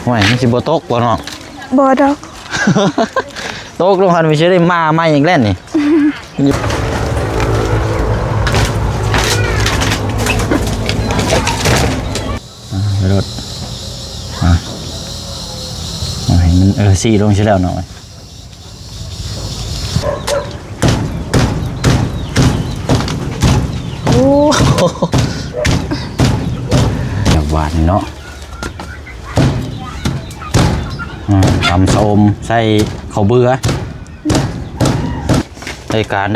ไม่มันสิบ่ตกบ่เนาะบ่ดอก ตกลงหันไปเชื่อได้มาอย่างแล่นนี่รถให้มันสีลงใช่แล้วหน่อยโอ้อยากหวานเนาะทำส้มใส่ข้าวเบื่อได้การ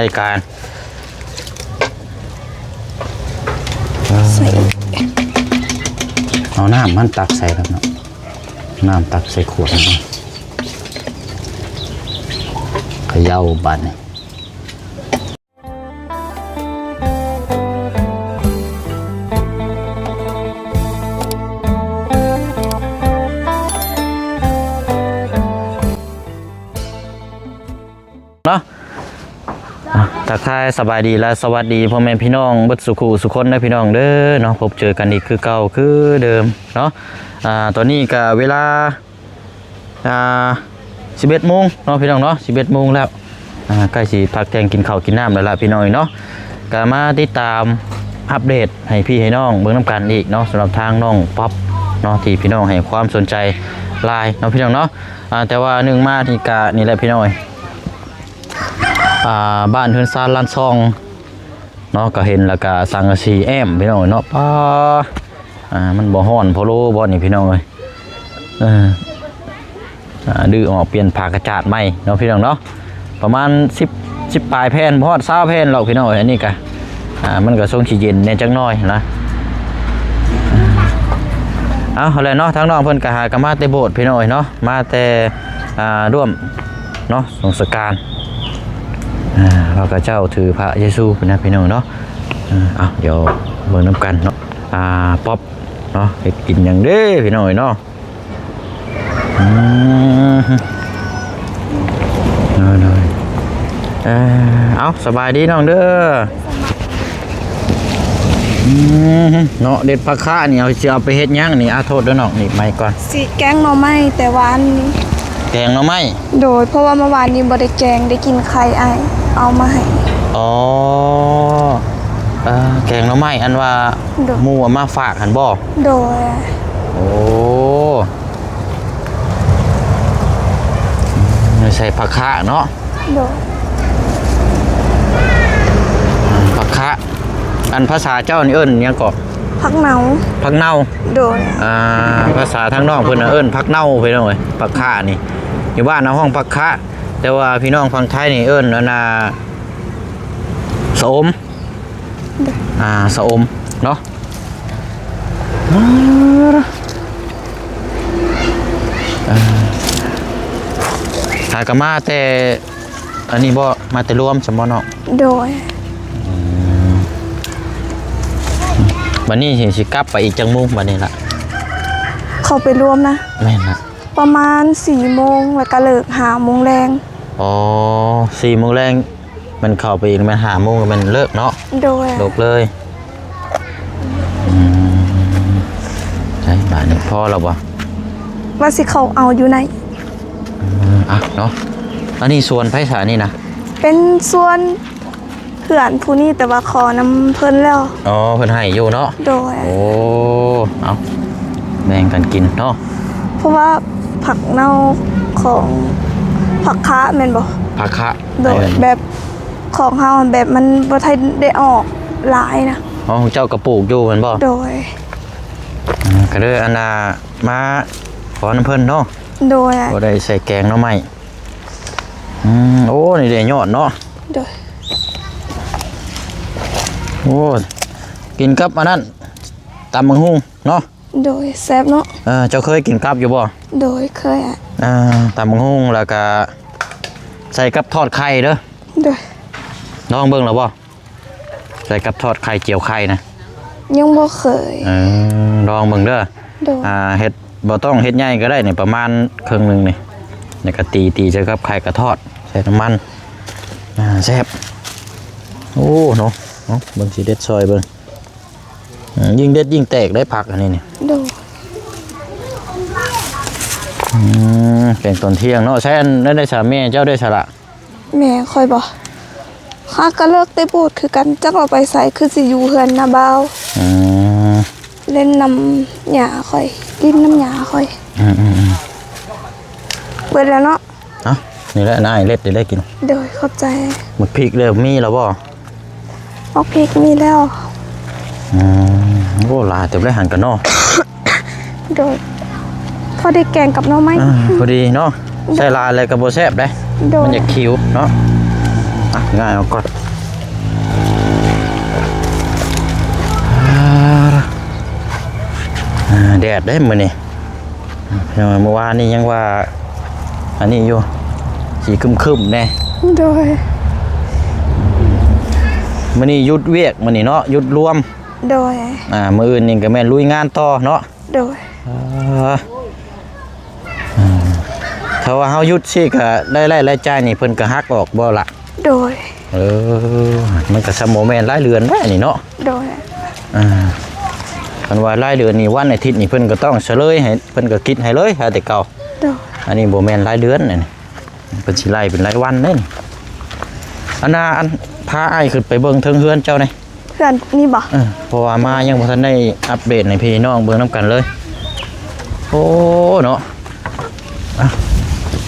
ใส่เอาน้ำมันตักใส่แล้วเนาะน้ำตักใส่ขวดนะเขย่าบัดนี่เนาะทักทายสบายดีและสวัสดีพ่อแม่พี่น้องเบิดสุขุสุคนนะพี่น้องเด้อเนาะพบเจอกันอีกคือเก่าคือเดิมเนาะตอนนี้ก็เวลา11 โมงเนาะพี่น้องเนาะ11 โมงแล้วใกล้สิพักแจงกินข้าวกินน้ำแล้วล่ะพี่น้องเนาะก็มาติดตามอัปเดตให้พี่ให้น้องเบิ่งน้ำกันอีกเนาะสำหรับทางน้องป๊อปเนาะที่พี่น้องให้ความสนใจหลายเนาะพี่น้องเนาะแต่ว่าหนึ่งมาที่กะนี่แหละพี่น้องบ้านเฮือนซานลานซองเนาะก็เห็นแล้วก็สังกะสีแอมพี่น้องเนาะป้ามันบ่ฮ้อนพอโลบ่นี่พี่น้องเอ้ยดื้อออกเปลี่ยนผ้ากระจาดใหม่เนาะพี่น้องเนาะประมาณ10ปลายแผ่นพอด20แผ่นหรอกพี่น้องอันนี้ก็มันก็ทรงสิเย็นแน่จังน้อยนะเอาเลยเนาะทั้งน้องเพิ่นก็หากมาแต่โบสถ์พี่น้องเนาะมาแต่ร่วมเนาะสงสการพระกเจ้าถือพระเยซูนะพี่น้องเนาะเดี๋ยวเบิ่งน้ำกันเนาะป๊อปเนาะให้กินอย่างเด้พี่น้องเนาะเอาสบายดีน้องเด้อเนาะเด็ดผักคะนี่เอาไปเฮ็ดย่างนี่โทษด้วยน้องนี่ไม่ก่อนสิแกงหน่อไม้แต่วานนี้แกงหน่อไม้โดยเพราะว่าเมื่อวานนี้บ่ได้แกงได้กินไข่เอามาให้อ๋อแกงหน่อไม้อันว่าหมู่มาฝากหันบ่โดยโอ้ใส่ผักคะเนาะโดยผักคะอันภาษาเจ้านี่เอิ้นยังก็ผักเน่าโดยภาษาทางนอกเพิ่นเอิ้นผักเน่าไปหน่อยผักคะนี่อยู่บ้านเอาห้องผักคะแต่ว่าพี่น้องฝั่งไทยนี่เอิ้นอันน่ะสะอมสะอมเนาะหากมาแต่อันนี้บ่มาแต่รวมสมบ่เนาะโดยวันนี้สิกลับไปอีกจังมุมวันนี้ล่ะเข้าไปรวมนะแม่นล่ะประมาณ4 โมงแล้วก็เลิก5 โมงแรงอ๋อ4 โมงแรงมันเข้าไปอีกมัน5 โมงมันเลิกเนาะโดยเลิกเลยใช่บ้านนี้พอแล้วบ่ว่าสิเขาเอาอยู่ไหนเนาะอันนี้ส่วนไผ่สานี่นะเป็นส่วนเพื่อนผู้นี้แต่ว่าขอนำเพิ่นแล้วอ๋อเพิ่นให้อยู่เนาะโดยโอ้เอาแบ่งกันกินเนาะเพราะว่าผักเน่าของผักคะแม่นบ่ผักคะโดยแบบของเฮาแบบมันบ่ทันได้ออกหลายนะอ๋อของเจ้ากระปุกอยู่แม่นบ่โดยก็เลยอันน่ะมาขอน้ำเพิ่นเนาะโดยบ่ได้ใส่แกงเนาะไหมโอ้นี่ได้ยอดเนาะโดยโอ้กินกับอันนั้นตำบักหุ่งเนาะโดยแซ่บเนาะเจ้าเคยกินกับอยู่บ่โดยเคยตำบักหุ่งแล้วก็ใส่กับทอดไข่เด้อโดยลองเบิ่งแล้วบ่ใส่กับทอดไข่เจียวไข่นะยังบ่เคยลองเบิ่งเด้อเฮ็ดบ่ต้องเฮ็ดใหญ่ก็ได้นี่ประมาณครึ่งนึงนี่แล้วก็ตีใส่กับไข่กระทอดใส่น้ำมันแซ่บโอ้เนาะเบิ่งสิเด็ดซอยเบิ่งยิ่งเด็ดยิ่งแตกได้ผักอันนี้นี่ เป็นตอนเที่ยงเนาะใช้อันนั้นได้สามีเจ้าได้สละ แม่คอยบอกข้าก็เลิกได้พูดคือกันจักเราไปใส่คือสิอยู่เฮือนนาบ่าว อืม เล่นน้ำหญ้าคอยกินน้ำหญ้าคอย อืม เปิดแล้วเนาะ เอ้านี่แหละนายเล็ดได้กิน เดี๋ยวขอบใจ หมึกพริกเริ่มมีแล้วบ่ ออกพริกมีแล้ว โอ้ลายเต็มเลยหันกันเนาะ เดี๋ยวพอได้แกงกับหน้อไม้ พอดีเนาะใส่ลายอะไรกับโบแซบได้ โดย มันจะคิวเนาะง่ายเอาก่อนแดดได้มื้อนี้เมื่อวานนี้ยังว่าอันนี้อยู่สีครึมๆแน่ โดย มื้อนี้หยุดเวียกมื้อนี้เนาะหยุดรวม โดย มื้ออื่นนี่ก็แม่นลุยงานต่อเนาะ โดย ถ้าว่าเฮาหยุดสิก็ได้รายจ่ายนี่เพิ่นก็หักออกบ่ล่ะ โดย มันก็สมโมแม่นรายเดือนได้นี่เนาะ โดย มันว่ารายเดือนนี่วันอาทิตย์นี่เพิ่นก็ต้องเฉลยให้เพิ่นก็คิดให้เลยหาแต่เก่า โดย อันนี้บ่แม่นรายเดือนนี่เพิ่นสิไล่เป็นรายวันเด้นี่อันน่ะอันพาอ้ายขึ้นไปเบิ่งเทิงเฮือนเจ้านี่ เพื่อนนี่บอก เพราะว่ามายังบ่ทันได้อัปเดตให้พี่น้องเบิ่งนํกันเลย โอ้เนาะ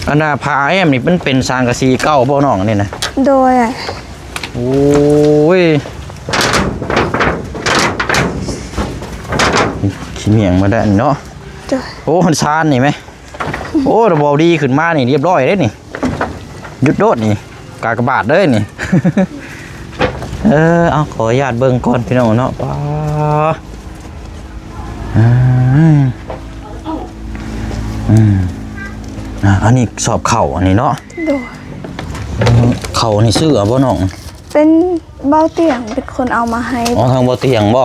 อันน่ะพาแอมนี่มันเป็นสังกะสีเก่าบ่น้องนี่นะ โดย โอ้ยขี้เมียงมาได้เนาะ โดย โอ้หันซานนี่ไหม โอ้ระบบดีขึ้นมานี่เรียบร้อยเลยนี่หยุดโดดนี่กากบาทเลยนี่ เอาขออนุญาตเบิ่งก่อนพี่น้องเนาะป้าอันนี้สอบเข่าอันนี้เนาะ โดย เข่านี่ซื้อเอาบ่น้อง เป็นเบ้าเตียงเป็นคนเอามาให้ อ๋อทางบ่เตียงบ่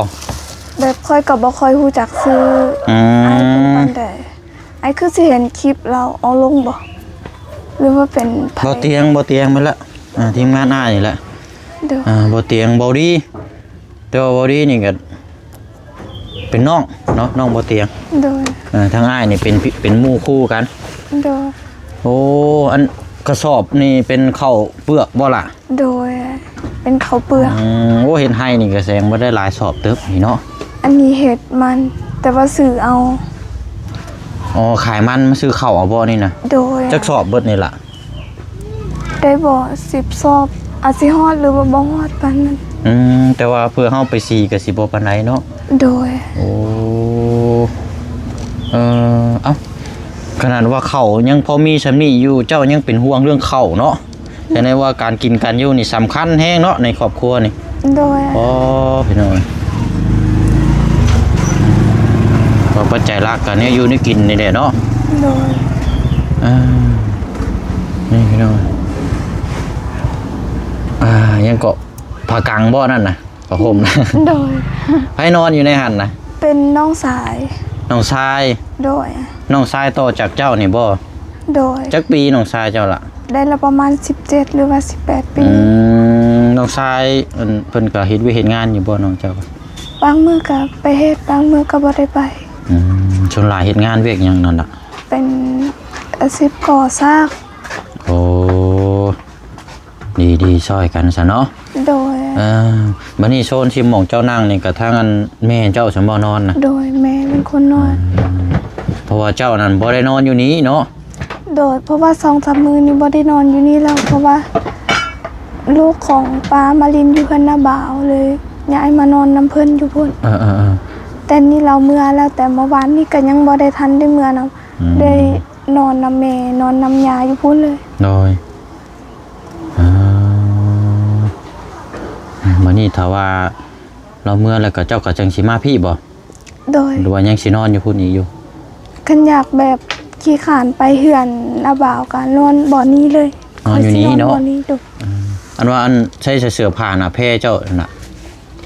แบบค่อยกับบ่ค่อยฮู้จักซื้อไอ้เป็นปันใดไอ้คือสิเห็นคลิปเราเอาลงบ่หรือว่าเป็นไผ บ่เตียงไปละทีมงานอ้ายนี่แหละ เดี๋ยว บ่เตียงบ่ดีแต่ว่าบ่ดีนี่ก็เป็นน้องเนาะน้องบ่เตียง โดย ทางอ้ายนี่เป็นหมู่คู่กัน โดย โอ้อันกระสอบนี่เป็นข้าวเปลือกบ่ล่ะ โดยเป็นข้าวเปลือก โอ้เห็นให้นี่ก็แสดงว่าได้หลายสอบเติบนี่เนาะ อันนี้เห็ดมัน แต่ว่าซื้อเอา อ๋อขายมันมาซื้อข้าวเอาบ่นี่นะ โดย จักสอบเบิดนี่ล่ะ ได้บ่10ซอบอาจสิฮอดหรือว่าบ่ฮอดปานนั้น แต่ว่าเพื่อเฮาไปซีก็สิบ่ปานใดเนาะ โดย โอ้เอ้าขนาดว่าข้าวยังพอมีซำนี้อยู่เจ้ายังเป็นห่วงเรื่องข้าวเนาะแสดงว่าการกินการอยู่นี่สำคัญแฮงเนาะในครอบครัวนี่ โดย อ๋อพี่น้องก็ปัจจัยหลักกันเนี่ยอยู่ในกินนี่แหละเนาะ โดย นี่พี่น้องยังเกาะผากังบ่นั่นนะผ้าห่มนะ โดย ให้นอนอยู่ในหันนะ เป็นน้องสาย น้องชาย โดย น้องชายต่อจากเจ้านี่บ่ โดย จักปีน้องชายเจ้าล่ะ ได้ละประมาณ17หรือว่า18ปี น้องชายเพิ่นก็เฮ็ดวิเฮ็ดงานอยู่บ่น้องเจ้า บางมื้อก็ไปเฮ็ดบางมื้อก็บ่ได้ไป ชนหลายเฮ็ดงานเวียกหยังนั่นล่ะ เป็นอาชีพก่อสร้าง โอ้ดีช่วยกันซะเนาะ โดย บัดนี้โซนที่หม่องเจ้านั่งนี่ก็ทางอันแม่เจ้าสมบ่นอนนะ โดยแม่เป็นคนนอน เพราะว่าเจ้านั่นบ่ได้นอนอยู่นี้เนาะ โดยเพราะว่า2-3 มื้อนี้บ่ได้นอนอยู่นี่แล้วเพราะว่าลูกของป้ามาลินอยู่เพิ่นนาบ่าวเลยย้ายมานอนนำเพิ่นอยู่พุ่นแต่นี่เราเมื่อแล้วแต่เมื่อวานนี้ก็ยังบ่ได้ทันได้เมื่อนำได้นอนนำแม่นอนนำยาอยู่พุ่นเลย โดยมื้อนี้ถ้าว่าเราเมื่อแล้วก็เจ้าก็จังสิมาพี่บ่ โดย หรือว่ายังสินอนอยู่พุ่นอีกอยู่ คันอยากแบบขี้ขานไปเฮือนนาบ่าวกันนอนบ่อนี้เลย นอนอยู่นี้เนาะ บ่อนี้ดู อันว่าอันใช้เสื้อผ้าน่ะแพ้เจ้าน่ะ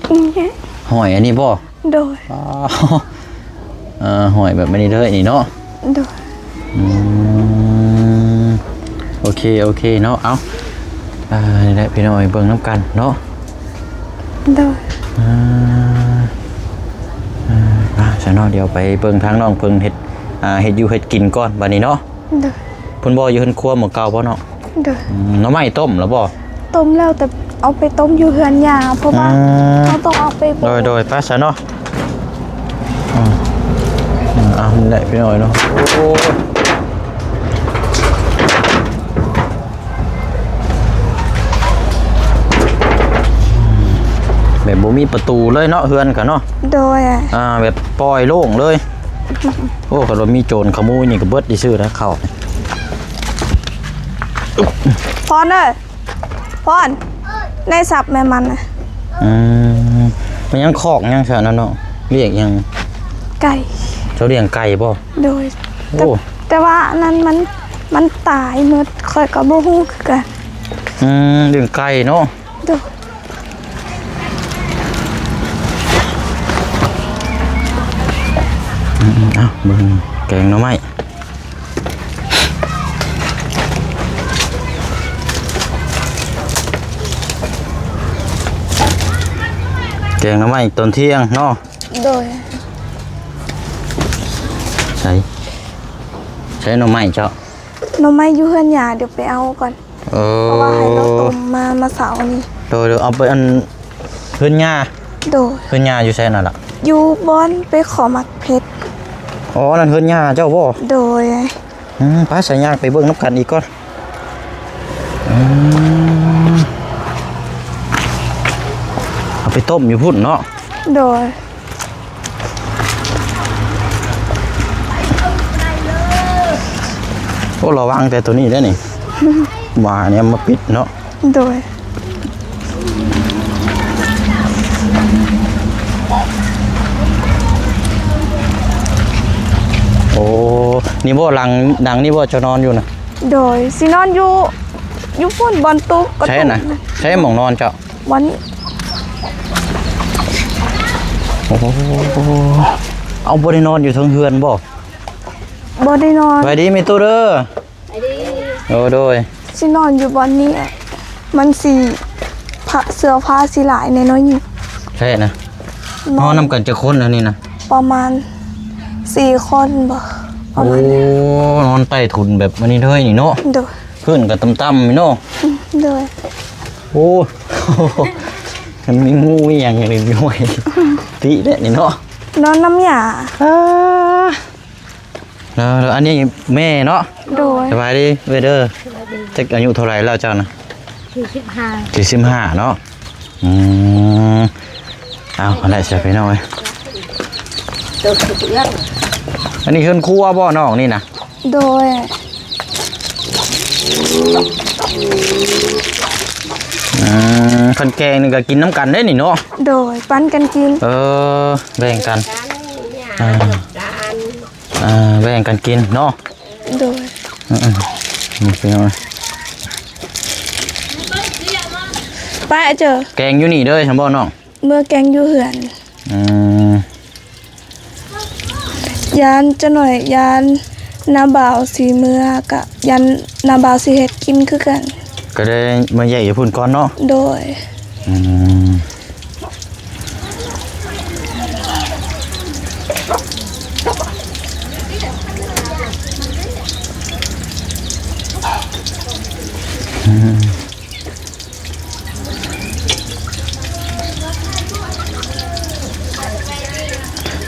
นี่ ห้อยอันนี้บ่ โดย ห้อยแบบนี้เลยนี่เนาะ โดย โอเคเนาะเอานี่แหละพี่น้อยเบิ่งน้ำกันเนาะ โดย ฉันเนาะเดี๋ยวไปเบิ่งทางน้องเพิ่งเฮ็ด เฮ็ดอยู่เฮ็ดกินก่อนบัดนี้เนาะ เด้อ เพิ่นบ่อยู่เพิ่นครัวหม้อเก่าบ่เนาะ เด้อ หน่อไม้ต้มแล้วบ่ ต้มแล้วแต่เอาไปต้มอยู่เฮือนยาเพราะว่าเขาต้องเอาไปปลูก โดยไปซะเนาะมันแหละพี่น้อยเนาะโอ้แบบบ่มีประตูเลยเนาะเฮือนกันเนาะ โดย แบบปล่อยโล่งเลย โอ้ก็เรามีโจรขโมยนี่ก็เบิดดิซื่อนะเข้า พรเด้อพรในศัพท์แม่มันน่ะ มันยังคอกยังซะนั่นเนาะเรียกยัง ไก่ เจ้าเลี้ยงไก่บ่ โดย โอ้ แต่ว่าอันนั้นมันตายหมดค่อยก็บ่ฮู้คือกัน เลี้ยงไก่เนาะ โดย เอ้าเบิ่งแกงหน่อไม้แกงหน่อไม้ตอนเที่ยงเนาะ โดย ใช้หน่อไม้เจ้า หน่อไม้อยู่เฮือนยาเดี๋ยวไปเอาก่อนเพราะว่าให้เราต้มมาเสาร์นี้ โดยเอาไปอันเพิ่นหญ้า โดย เพิ่นหญ้าอยู่ไสนั่นล่ะ อยู่บอนไปขอมักเพชร อ๋อนั่นเพิ่นหญ้าเจ้าบ่ โดย ไปใส่ย่างไปเบิ่งน้ำกันอีกก่อนเอาไปต้มอยู่พุ่นเนาะ โดย โอ้ระวังแต่ตัวนี้ได้อนี่ ว่าเนี่ยมาปิดเนาะ โดย โอ้นี่บ่หลังดังนี่บ่เจะนอนอยู่นะ โดยสินอนอยู่พุ่นบอนตุ๊กก็ ใช่น่ะใช่หมองนอนเจ้า วัน โอ้โหเอาบ่ได้นอนอยู่เทั้งเฮือนบ่ บ่ได้นอน ไปดีมีตู้เด้อไปดีโอ้โดย สินอนอยู่บอนนี้มันสิเสื้อผ้าสิหลายในน้อยอยู่ ใช่นะนอนนำกันจะคนอันนี้นะ ประมาณ4 คนบ่ประ โอ้ มาณนี้ นอนใต้ถุนแบบอันนี้เลยนี่เนาะ โดย ขึ้นกับต่ำๆนี่เนาะ โดย โอ้ มันมีงูอหย่างนี้ด้วยติเด้นี่เนาะ นอนน้ำยา แล้วอันนี้แม่เนาะ โดย สบายดีเวเดอร์จักอายุเท่าไหร่แล้วเจ้านะ45เนาะเอาอะไรเสียไปหน่อยอันนี้เฮือนครัวบ่น้องนี่นะ โดย คันแกงนี่ก็กินน้ำกันได้นี่เนาะ โดยปั้นกันกิน แบ่งกันแบ่งกันกินเนาะ โดย นี่เป็นไง ป้าเจอ แกงอยู่นี่เด้อฉันบ่น้อง เมื่อแกงอยู่เหือน ยานจะหน่อยยานนาบ่าวสีเมื่อกะยันนาบ่าวสีเฮ็ดกินคือกัน ก็ได้มาใหญ่อยู่พุ่นก่อนเนาะ โดย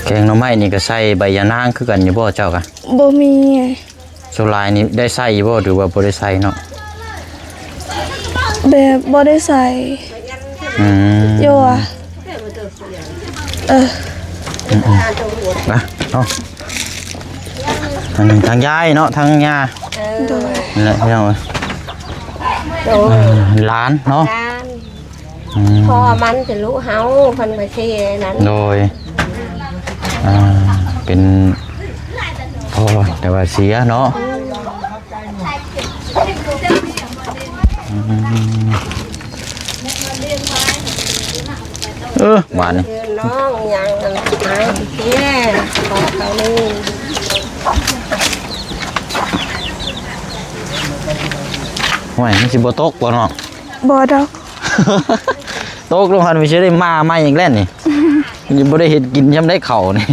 แกงหน่อไม้นี่ก็ใส่ใบยะนางคือกันอยู่บ่เจ้ากะ บ่มี โซลายนี่ได้ใส่บ่หรือว่าบ่ได้ใส่เนาะ แบบบ่ได้ใส่โยอะนะเนาะอันนี้ทางยายเนาะทางย่า โดย นั่นแหละพี่น้องร้านเนาะ พอมันจะรู้เฮาเพิ่นไปเที่นั้น โดยเป็นพอแต่ว่าเสียเนาะหวานนี่ คือน้องยังหายเที่ยพอเขานี่ ห่วยมันสิบ่ตกบ่เนาะ บ่ดอก ตกลงหันไปเชื่อได้มาอย่างแรกนี่ยังบ่ได้เห็ดกินยังได้เข่านี่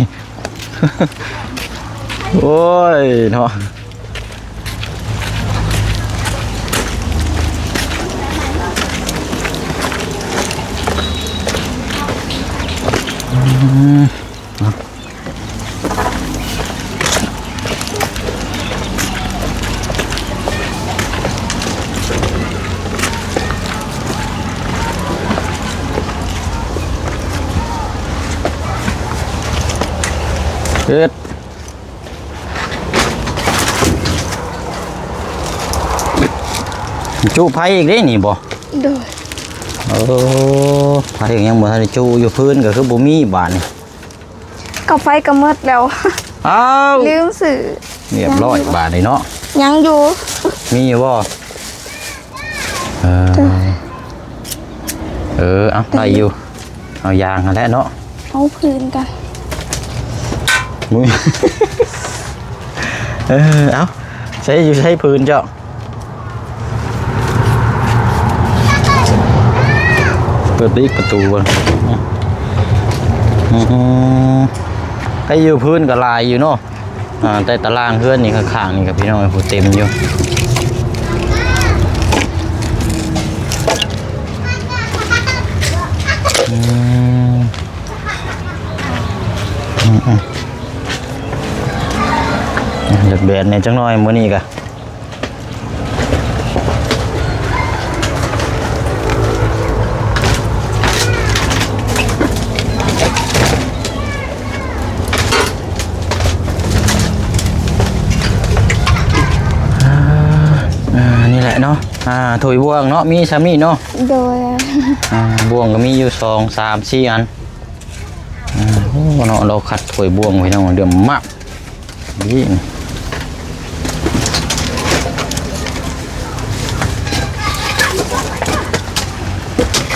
โอ้ยเนาะเฮ็ดจูไผอีกเด้นี่บ่ โดย ไผยังบ่ทันได้จูอยู่พื้นก็คือบ่มีบาดนี่ กับไฟก็หมดแล้ว อ้าว ลืมสื่อ เรียบร้อยบาดนี่เนาะ ยังอยู่ มีอยู่บ่เอาได้อยู่เอายางหั่นแหละเนาะ เอาพื้นกัน มุ้ย เอาใช้พื้นเจ้าเปิดประตูก่อนให้อยู่พื้นกับลายอยู่เนาะแต่ตารางเพื่อนนี่ข้างๆนี่กับพี่น้องผู้เต็มอยู่อยากแบนเนี่ยจังน้อยมื้อนี้กะนี่แหละเนาะถุยบ่วงเนาะมีซ้ำนี่เนาะ โดย บ่วงก็มีอยู่2 3 4อันโอ้เนาะเราคัดถุยบ่วงไว้เนาะเดือมมากนี่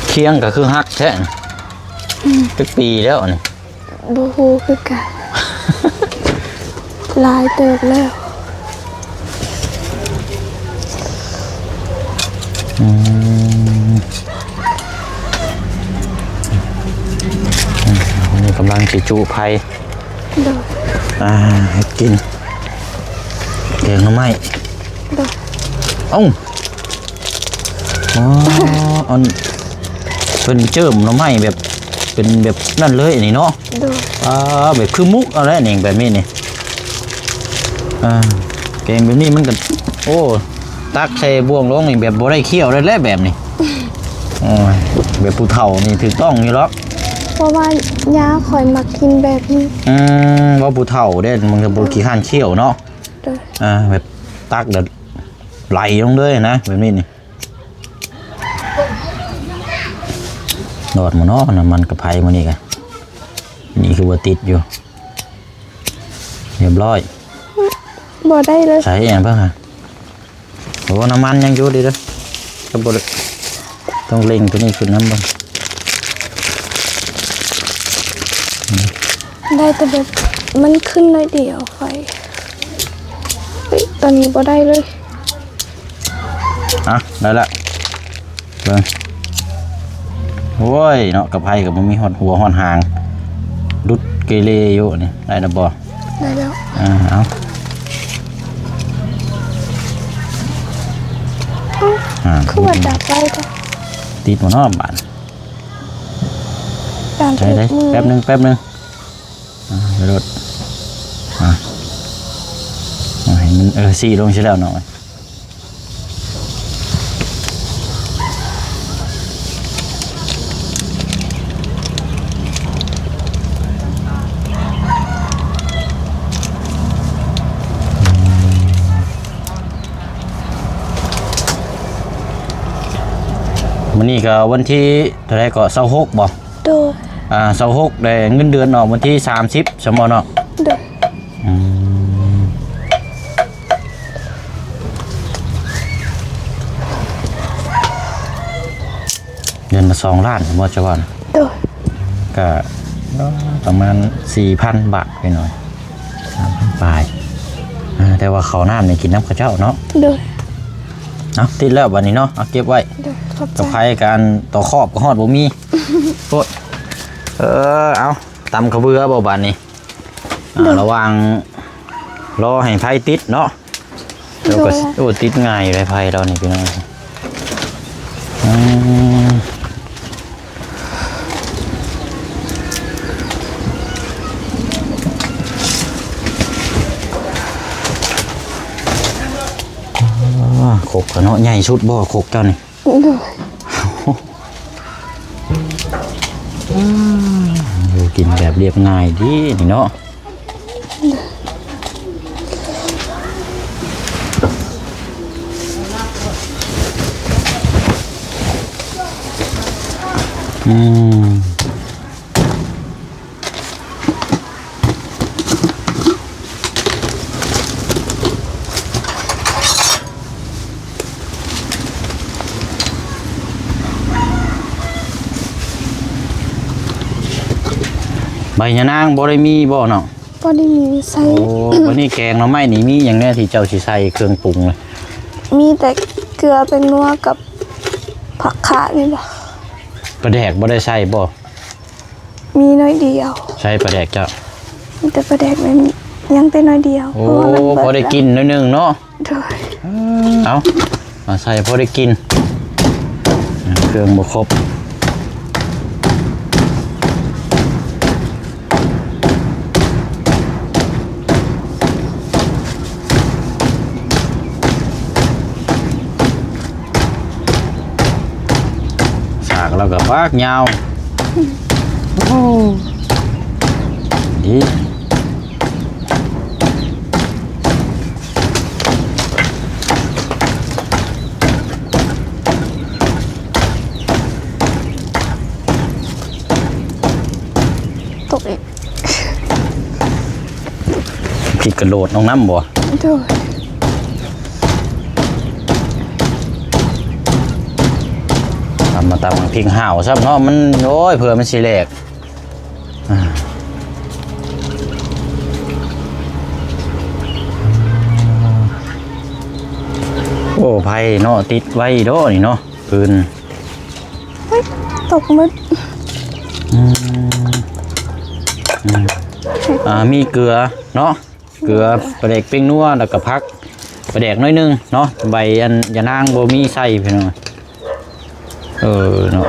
เคียงก็คือฮักแท้ทุกปีแล้วนี่ บูฮูคือกันลายเติบแล้ว นี่กำลังสิจุไผ่ โดย ให้กินแกงหน่อไม้ โดย อ๋อันเป็นเจิมหน่อไม้แบบเป็นแบบนั่นเลยนี่เนาะ โดย แบบคือมุกอะไรนี่แบบนี้นี่แกงแบบนี้มันก็โอ้ตักใส่บ่วงลงนี่แบบบ่ได้เคี่ยวเลยแหละแบบนี้โอ้ยแบบผู้เฒ่านี่ถูกต้องอยู่แล้ว เพราะว่าย่าคอยมักกินแบบนี้ ว่าผู้เฒ่าเด้มันจะบ่ขี้ข้านเคี่ยวเนาะ โดย แบบตักเด็ดไหลลงเลยนะแบบนี้นี่ดอดมาเนาะน้ำมันกระไพมานี่กันนี่คือว่าติดอยู่เรียบร้อย บ่ได้เลย ใส่เองเพิ่งฮะเพราะว่าน้ำมันยังอยู่ดีเด้อก็บ่ได้ต้องเร่งตัวนี้ขึ้นน้ำบ้าง ได้แต่แบบมันขึ้นหน่อยเดียวไฟเฮ้ยตอนนี้บ่ได้เลย ได้ละเบิ่งโอ้ยเนาะกระไพกับมันมีหอดหัวหอดหางดุดเกเรอยู่นี่ได้นะบ่ ได้แล้ว เอาคือว่าดับไว้ก็ ติดหมดเนาะบาด การ ใช่ ถู ได้ มือ แป๊บนึงเดี๋ยวรถให้มันสีลงใช่แล้วหน่อยวันนี้ก็วันที่เท่าไรก็26บ่ โดย 26ได้เงินเดือนออกวันที่30สมมุติเนาะ โดย เดือนละ2 ล้านสมมุติจะว่า โดย ก็ประมาณ 4,000 บาทไปหน่อย 3,000 ปลายแต่ว่าเขาวน้ำนี่กินน้ำข้าวเจ้าเนาะ โดย เอาติดแล้ววันนี้เนาะเอาเก็บไว้ โดยขอบใจ กับไผการต่อครอบก็ฮอดบ่มีโทษเอาตำข้าวเบื่อบ่บานนี้ระหว่าง รอให้ไผติดเนาะแล้วก็โอ้ติดง่ายอยู่เลยไผเรานี่พี่น้องขกกันเนาะใหญ่ชุดบ่ขกเจ้านี่อยู่กินแบบเรียบง่ายดีนี่เนาะใบยะนางบ่ได้มีบ่เนาะ บ่ได้มีใส่ โอ้วันนี้แกงหน่อไม้นี่มีอย่างแน่ที่เจ้าสิใส่เครื่องปรุงเลย มีแต่เกลือเป็นนัวกับผักคะนี่บ่ ปลาแดกบ่ได้ใส่บ่ มีน้อยเดียว ใส่ปลาแดกเจ้า มีแต่ประแดกมันยังแต่น้อยเดียว โอ้ เพราะว่ามันเบิ พอได้กินนิดนึงเนาะ โดย เอามาใส่พอได้กินเครื่องบ่ครบสากเราก็ปากยาวดี ตกอีก พริกกระโดดน้องน้ำบ่ โดย ทำมาตำพริกห่าวซับเนาะมันโอ้ยเผื่อมันสิแหลกโอ้ไผ่เนาะติดไว้โดนี่เนาะปืน เฮ้ยตกมืด มีเกลือเนาะเกลือปลาแดกปิ้งนัวแล้วก็พักปลาแดกน้อยนึงเนาะใบอันยะนางบ่มีใส่พี่น้องเนาะ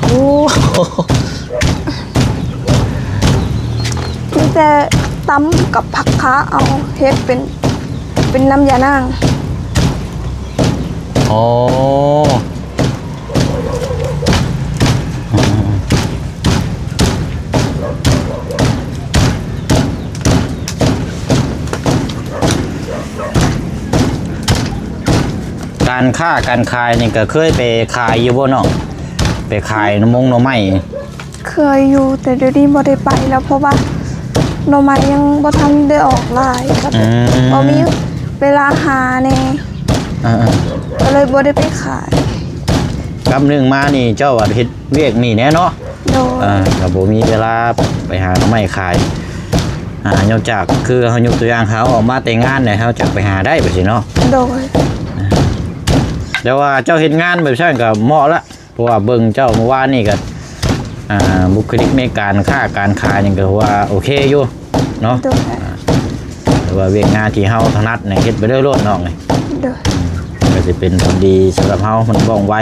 โอ้ มีแต่ตำกับผักคะเอาเฮ็ดเป็นน้ำยานาง โอ้การค้าการขายนี่ก็เคยไปขายอยู่บ่เนาะไปขายหน่อไม้ เคยอยู่แต่เดี๋ยวนี้บ่ได้ไปแล้วเพราะว่าหน่อไม้ยังบ่ทันได้ออกลายครับบ่มีเวลาหาแน่ก็เลยบ่ได้ไปขาย กำนึงมานี่เจ้าว่าเฮ็ดเวียกนี่แน่เนาะ โดย ก็บ่มีเวลาไปหาหน่อไม้ขายนอกจากคือเฮายกตัวอย่างเขาออกมาแต่งงานเนี่ยเฮาจะไปหาได้บ่สิเนาะ โดย แต่ว่าเจ้าเฮ็ดงานแบบซั่นก็เหมาะละเพราะว่าเบิ่งเจ้าเมื่อวานนี่ก็บุคลิกในการค้าการขายนี่ก็ว่าโอเคอยู่เนาะ โดย แต่ว่าเวียกงานที่เฮาถนัดเนี่ยเฮ็ดไปเรื่อยๆน้องนี่ โดย ก็สิเป็นผลดีสำหรับเฮามันว่องไว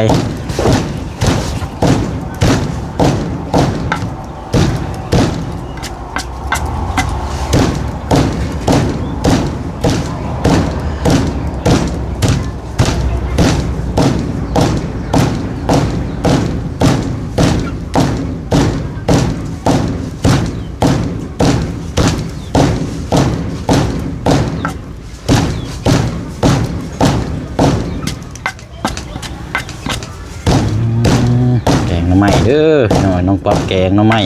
แกงหน่อไม้เด้อหน่อยน้องป๊อบแกงหน่อไม้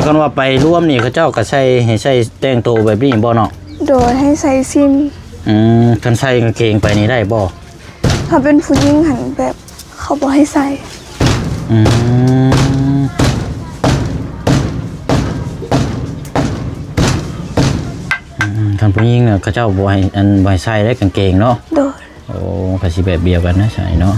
คันว่าไปร่วมนี่เขาเจ้าก็ใส่ให้ใส่แต่งตัวแบบนี้บ่เนาะ โดยให้ใส่ซิม คันใส่กางเกงไปนี่ได้บ่ ถ้าเป็นผู้หญิงหันแบบเขาบ่ให้ใส่ อืมคันผู้หญิงน่ะเขาเจ้าบ่ให้บ่ให้ใส่ได้กางเกงเนาะ โดย โอ้ก็สิแบบเดียวกันนะใช่เนาะ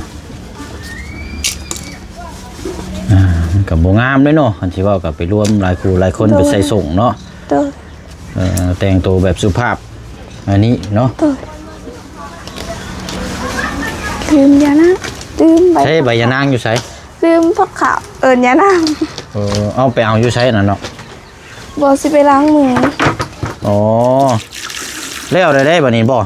มันก็บ่งามเลยเนาะคันสิเว้าก็ไปรวมหลายคู่หลายคนไปใส่ส่งเนาะ โดย แต่งตัวแบบสุภาพอันนี้เนาะ โดยลืมยานะลืมใบ ใช้ใบยะนางอยู่ไส ลืมผักขาวยานะ เอาไปเอาอยู่ไสนั่นเนาะ บ่สิไปล้างมือ อ๋อแล้วได้บัดนี้บ่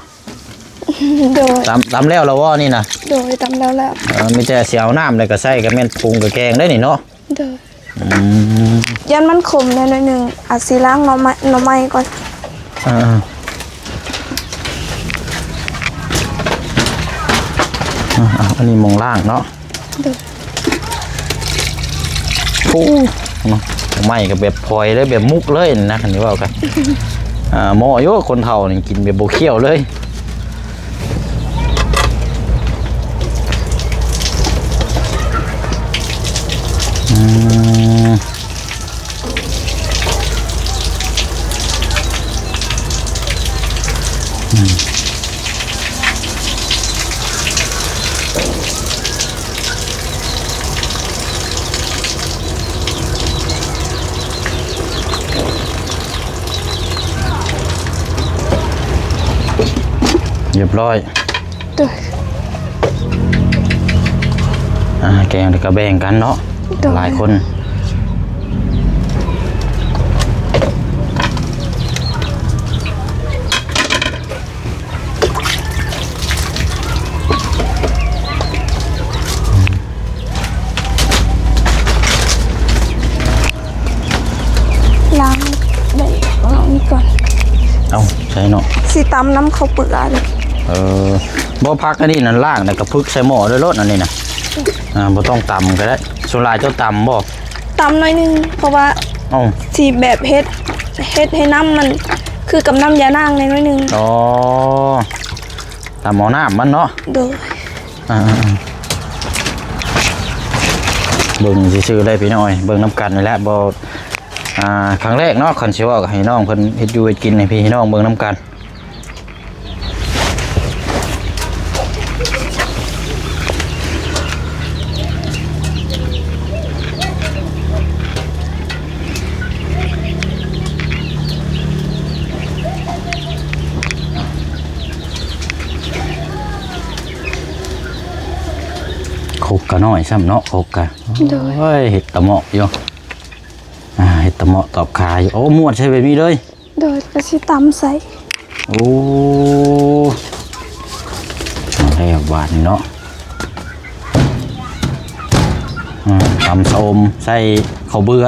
โดย ตำแล้วว่านี่นะ โดยตำแล้วแล้ว มีแต่สิเอาน้ำแล้วก็ใส่ก็แม่นปรุงกับแกงได้นี่เนาะ โดยยันมันขมหน่อยนึงอาจสิล้างหน่อไม้ก่อน อันนี้มองล่างเนาะ โดย โอ้เนาะไม่กับแบบพลอยเลยแบบมุกเลยนะคันนี้ว่ากันหม้อโยคนเฒ่านี่กินแบบโบเคี่ยวเลยเรียบร้อย โดย แกงก็แบ่งกันเนาะหลายคนล้างได้ลองนี่ก่อน เอาใช่เนาะ สิตำน้ำข้าวเปลือกเลย บ่พักอันนี้นั่นล่างแต่กระพึกใส่หม้อด้วยรถอันนี้นะบ่ต้องตำก็ได้ส่วนหลายเจ้าตำบ่ ตำหน่อยนึงเพราะว่า เอ้า สีแบบเฮ็ดให้น้ำมันคือกับน้ำยานางในน้อยนึง อ๋อตำหม้อน้ำมันเนาะ โดย เบิ่งซื่อๆเลยพี่น้อยเบิ่งน้ำกันนี่แหละบ่ครั้งแรกเนาะคันสิว่าให้น้องเพิ่นเฮ็ดอยู่เฮ็ดกินให้พี่ให้น้องเบิ่งน้ำกันโคกกะน้อยซ้ำเนาะโคกกะโอ้ยเห็ดตะเหมาะอยู่เห็ดตะเหมาะตอบขายโอ้มวดใช่แบบนี้เลย โดยก็สิตำใส่ โอ้ได้หวานเนาะตำส้มใส่ข้าวเบื่อ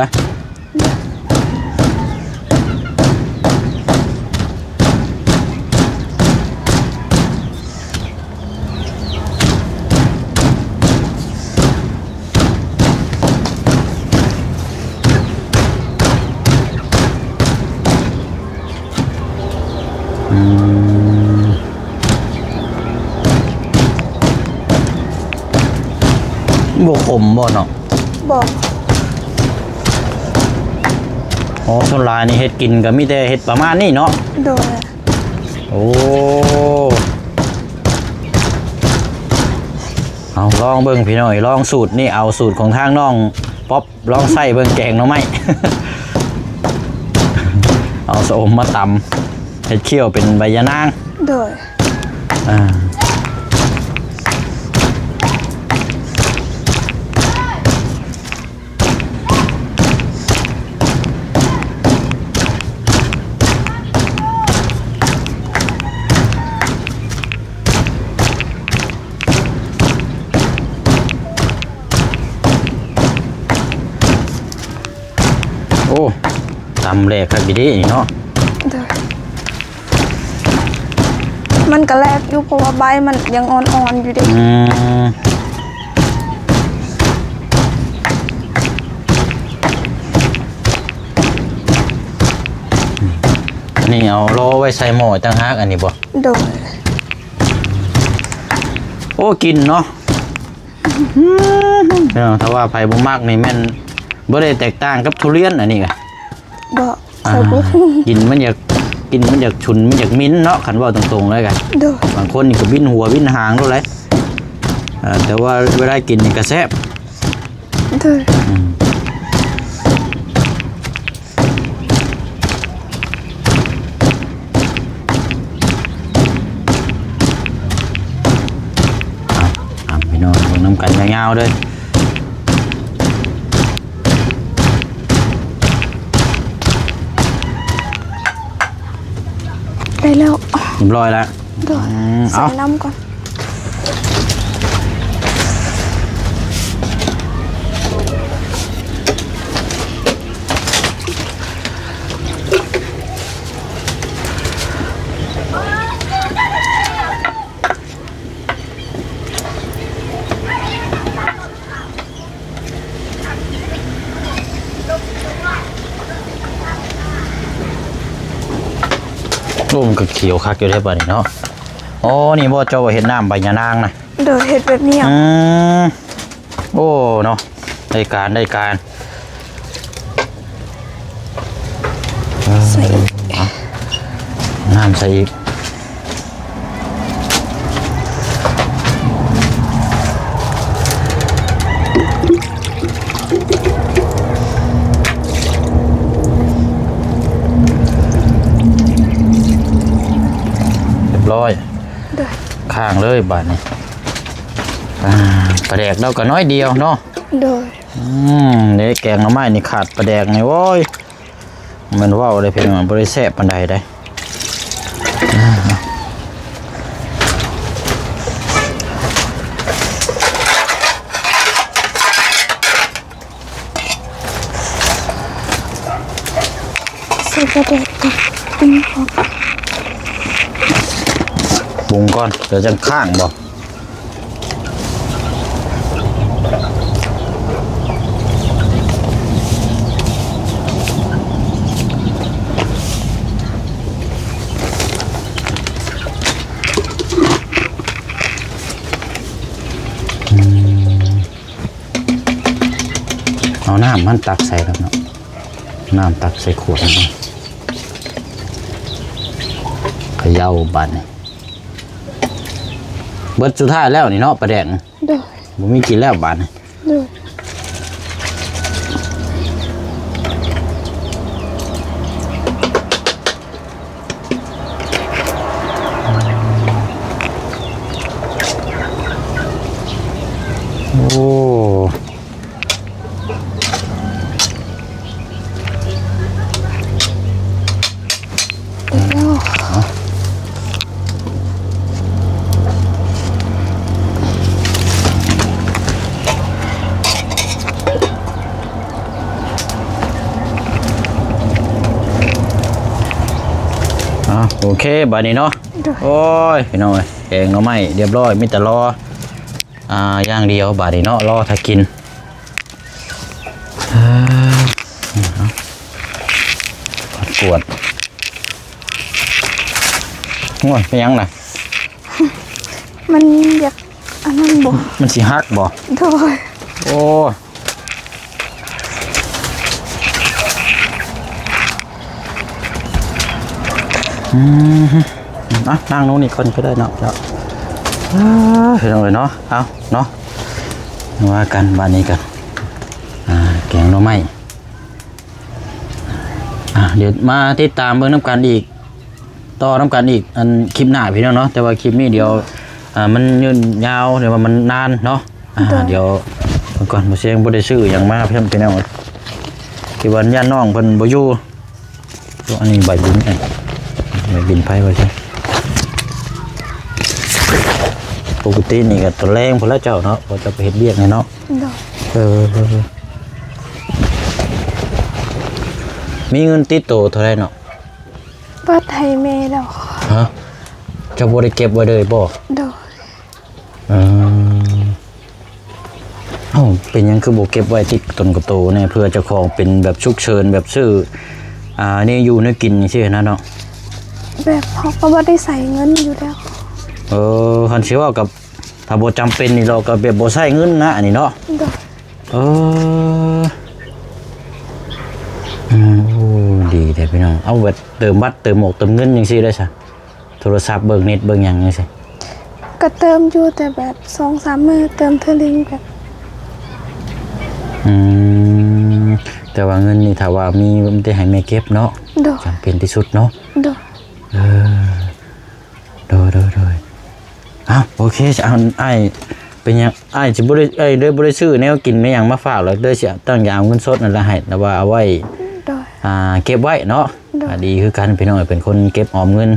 บ่ขมบ่เนาะ บอก อ๋อส่วนหลายนี่เฮ็ดกินก็มีแต่เฮ็ดประมาณนี้เนาะ โดย โอ้เอาลองเบิ่งพี่น้อยลองสูตรนี่เอาสูตรของทางน้องป๊อปลองใส่เบิ่งแกงหน่อไม้ เอาสะอมมาตำเฮ็ดเคี่ยวเป็นใบยะนาง โดย โอ้ตำแรกครับพี่ดีนี่เนาะ โดยมันก็แลกอยู่เพราะว่าใบมันยังอ่อนๆอยู่เด็ก น นี้เอาโลไว้ใส่หม้อต่างหากอันนี้บ่ โดย โอ้กินเนาะถ้าว่าไผบ่มักนี่แม่นบ่ได้แตกต่างกับทุเรียนอันนี้ก็ บ่ใส่บ่ กินมันอยากฉุนมันอยากมิ้นเนาะคันว่าตรงๆเลยกัน โดย บางคนนี่ก็บินหัวบินหางด้วยเลยแต่ว่าเวลากินนี่ก็แซ่บ โดย พี่น้องเบิ่งน้ำกันยาวๆเลย ได้แล้ว เรียบร้อยแล้ว โดยใส่น้ำก่อนโอ้มันก็เขียวคักอยู่ได้ป่ะนี่เนาะอ๋อนี่บ่เจ้าเห็นน้ำใบยานางนะ โดยเห็ดแบบนี้ โอ้เนาะได้การ ใส่ น้ำใส่อีกเรียบร้อย โดย ข้างเลยบาดนี้ปลาแดกเราก็น้อยเดียวเนาะ โดย นี่แกงหน่อไม้นี่ขาดปลาแดกนี่โว้ยมันว่าวอะไรเพียงมันบริแซ่บปานใดได้ ใส่กระเด็ดกับปิ้งของ ปรุงก่อนเดี๋ยวจะข้างบ่เอาน้ำมันตักใส่แล้วเนาะน้ำตักใส่ขวดนะเขย่าบัดนี่เบิดสุดท้ายแล้วนี่เนาะปลาแดก โดย บ่มีกินแล้วบาดนี่ โดย โอ้โอเคบาดนี้เนาะ โดย โอ้ยพี่น้องเอ้ยแกงหน่อไม้เรียบร้อยมีแต่รอย่างเดียวบาดนี้เนาะรอถ้ากินปวดง่วงเป็นยังไง มันอยากอันนั้นบ่ มันสิฮักบ่ โดย โอ้นั่งนู้นนี่คนก็ได้เนาะเนาะเห็นเลยเนาะเอาเนาะว่ากันบ้านนี้กันแกงหน่อไม้เดี๋ยวมาติดตามเบิ่งน้ำกันอีกต่อน้ำกันอีกอันคลิปหน้าพี่น้องเนาะแต่ว่าคลิปนี้เดี๋ยวมันยืนยาวเดี๋ยวว่ามันนานเนาะเดี๋ยวก่อนบ่เสียงบ่ได้ซื้ออย่างมากเพิ่นพี่น้องที่วันย่าน้องเพิ่นบ่อยู่ตัวอันนี้ใบบินใบบินไผว่าซั่นปกตินี่ก็ตะแรงพุ่นแล้วเจ้าเนาะบ่จะไปเฮ็ดเวียกไงเนาะ โดย มีเงินติดตัวเท่าไรเนาะ ปัดให้แม่แล้ว ฮะจะบ่ได้เก็บไว้เลยบ่ โดย เป็นหยังคือบ่เก็บไว้ติดต้นกระโตเนี่ยเพื่อเจ้าของเป็นแบบฉุกเฉินแบบซื้อนี่อยู่ในกินจังซี่นะเนาะ แบบเขาก็บ่ได้ใส่เงินอยู่แล้ว คันสิว่ากับถ้าบ่จำเป็นนี่เราก็แบบบ่ใช้เงินนะอันนี้เนาะ โดย โอ้ดีเด้พี่น้องเอาแบบเติมบัตรเติมหมกเติมเงินจังซี่ได้ซะโทรศัพท์เบิ่งเน็ตเบิ่งหยังจังซี่ ก็เติมอยู่แต่แบบ 2-3 มื้อเติมเทื่อนึงแบบ แต่ว่าเงินนี่ถ้าว่ามีมันได้ให้แม่เก็บเนาะ โดย จำเป็นที่สุดเนาะ โดย โดยอ้าวโอเคจะเอาไอ้เป็นยังไอ้จะบ่ได้ได้บ่ได้ซื้อแนวกินแม่หยังมาฝากแล้วเด้อสิตั้งอย่าเอาเงินสดนั่นละให้แต่ว่าเอาไว้ โดย เก็บไว้เนาะดีคือกันพี่น้องเป็นคนเก็บออมเงิน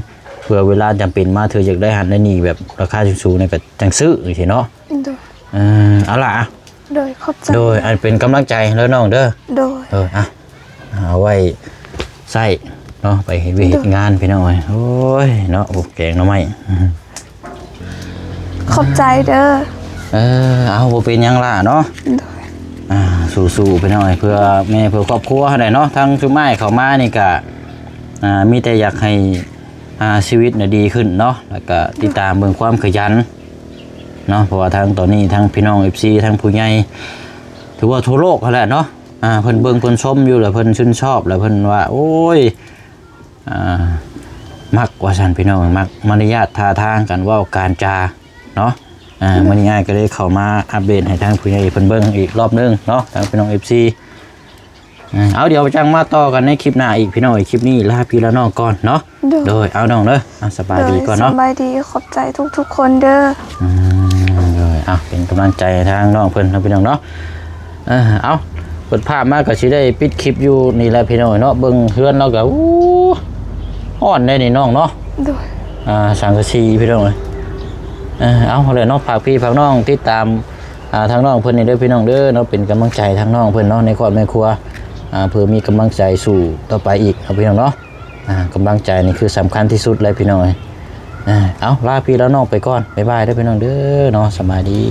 เพื่อเวลาจำเป็นมาเธออยากได้หันได้นี่แบบราคาสูงๆในก็จังซื้อสิเนาะ โดย เอาล่ะ โดยขอบใจ โดยอันเป็นกำลังใจแล้วน้องเด้อ โดย เอาไว้ใส่เนาะไปเฮ็ดงานพี่น้องโอ้ยเนาะแกงหน่อไม้ ขอบใจเด้อ เอาบ่เป็นหยังล่ะเนาะ โดย สู้ๆไปหน่อยเพื่อแม่เพื่อครอบครัวได้เนาะทั้งชุมไม้เข้ามานี่ก็มีแต่อยากให้ชีวิตน่ะดีขึ้นเนาะแล้วก็ติดตามเบิ่งความขยันเนาะเพราะว่าทางตอนนี้ทั้งพี่น้อง FC ทั้งผู้ใหญ่ถือว่าทั่วโลกนั่นแหละเนาะเพิ่นเบิ่งเพิ่นชมอยู่แล้วเพิ่นชื่นชอบแล้วเพิ่นว่าโอ้ยมักว่าซั่นพี่น้องมักมารยาทท่าทางกันเว้าการจาเนาะมันง่ายก็เลยเข้ามาอัปเดตให้ทางผู้ใหญ่เพิ่นเบิ่งอีกรอบนึงเนาะทางพี่น้อง FC เอาเดี๋ยวจังมาต่อกันในคลิปหน้าอีกพี่น้องคลิปนี้ลาพี่ละน้องก่อนเนาะโดยเอาน้องเด้อสบายดีก่อนเนาะ สบายดีขอบใจทุกๆคนเด้อโดยเป็นกำลังใจทางน้องเพิ่นพี่น้องเนาะเอาเปิดภาพมาก็สิได้ปิดคลิปอยู่นี่แหละพี่น้องเนาะเบิ่งเฮือนเราก็ฮ้อนได้นี่น้องเนาะโดยสังกะสีพี่น้องเลยเอาเลยเนาะฝากพี่ฝากน้องติดตามทางน้องเพิ่นนี่เด้อพี่น้องเด้อเนาะเป็นกำลังใจทางน้องเพิ่นเนาะในครอบในครัวเพื่อมีกำลังใจสู่ต่อไปอีกเอาพี่น้องเนาะกำลังใจนี่คือสำคัญที่สุดเลยพี่น้องเอาลาพี่แล้วน้องไปก่อนบ๊ายบายเด้อพี่น้องเด้อเนาะสบายดี